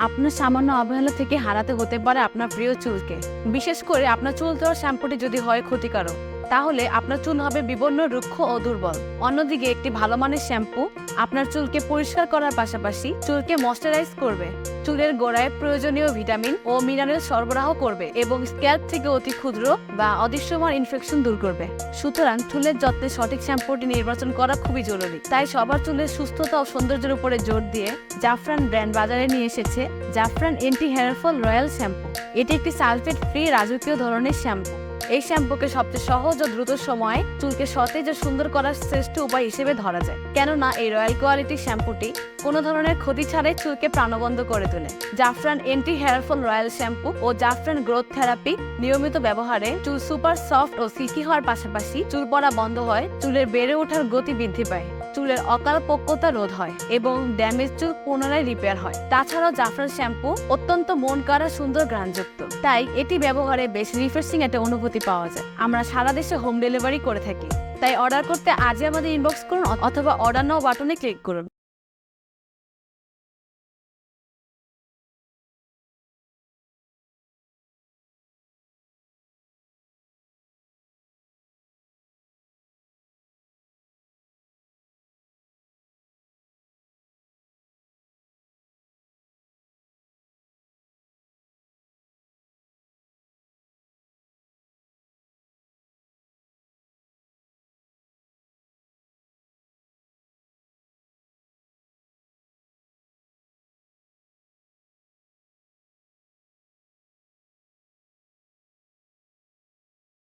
আপনার সামান্য অবহেলা থেকে হারাতে হতে পারে আপনার প্রিয় চুলকে। বিশেষ করে আপনার চুল দেওয়ার শ্যাম্পুটি যদি হয় ক্ষতিকারক, তাহলে আপনার চুল হবে বিবর্ণ, রুক্ষ ও দুর্বল। অন্যদিকে একটি ভালো মানের শ্যাম্পু আপনার চুলকে পরিষ্কার করার পাশাপাশি চুলকে ময়শ্চারাইজ করবে, চুলের গোড়ায় প্রয়োজনীয় ভিটামিন ও মিনারেল সরবরাহ করবে এবং স্ক্যাল্প থেকে অতি ক্ষুদ্র বা অদৃশ্যমান ইনফেকশন দূর করবে। সুতরাং চুলের যত্নে সঠিক শ্যাম্পুটি নির্বাচন করা খুবই জরুরি। তাই সবার চুলের সুস্থতা ও সৌন্দর্যের উপরে জোর দিয়ে জাফরান ব্র্যান্ড বাজারে নিয়ে এসেছে Jafran anti hair fall royal shampoo. এটি একটি সালফেট ফ্রি রাজকীয় ধরনের শ্যাম্পু। এই শ্যাম্পুকে সবচেয়ে সহজ ও দ্রুত সময়ে চুলকে সতেজ ও সুন্দর করার শ্রেষ্ঠ উপায় হিসেবে ধরা যায়, কেননা এই রয়্যাল কোয়ালিটির শ্যাম্পুটি কোনো ধরনের ক্ষতি ছাড়াই চুলকে প্রাণবন্ত করে তোলে। জাফরান anti hair fall royal shampoo ও জাফরান গ্রোথ থেরাপি নিয়মিত ব্যবহারে চুল সুপার সফট ও সিল্কি হওয়ার পাশাপাশি চুল পড়া বন্ধ হয়, চুলের বেড়ে ওঠার গতি বৃদ্ধি পায়, চুলের অকাল পক্কতা রোধ হয় এবং ড্যামেজ চুল পুনরায় রিপেয়ার হয়। তাছাড়াও জাফরান শ্যাম্পু অত্যন্ত মন কাড়া সুন্দর ঘ্রাণযুক্ত, তাই এটি ব্যবহারে বেশ রিফ্রেশিং একটা অনুভূতি পাওয়া যায়। আমরা সারা দেশে হোম ডেলিভারি করে থাকি, তাই অর্ডার করতে আজই আমাদের ইনবক্স করুন অথবা অর্ডার নাও বাটনে ক্লিক করুন।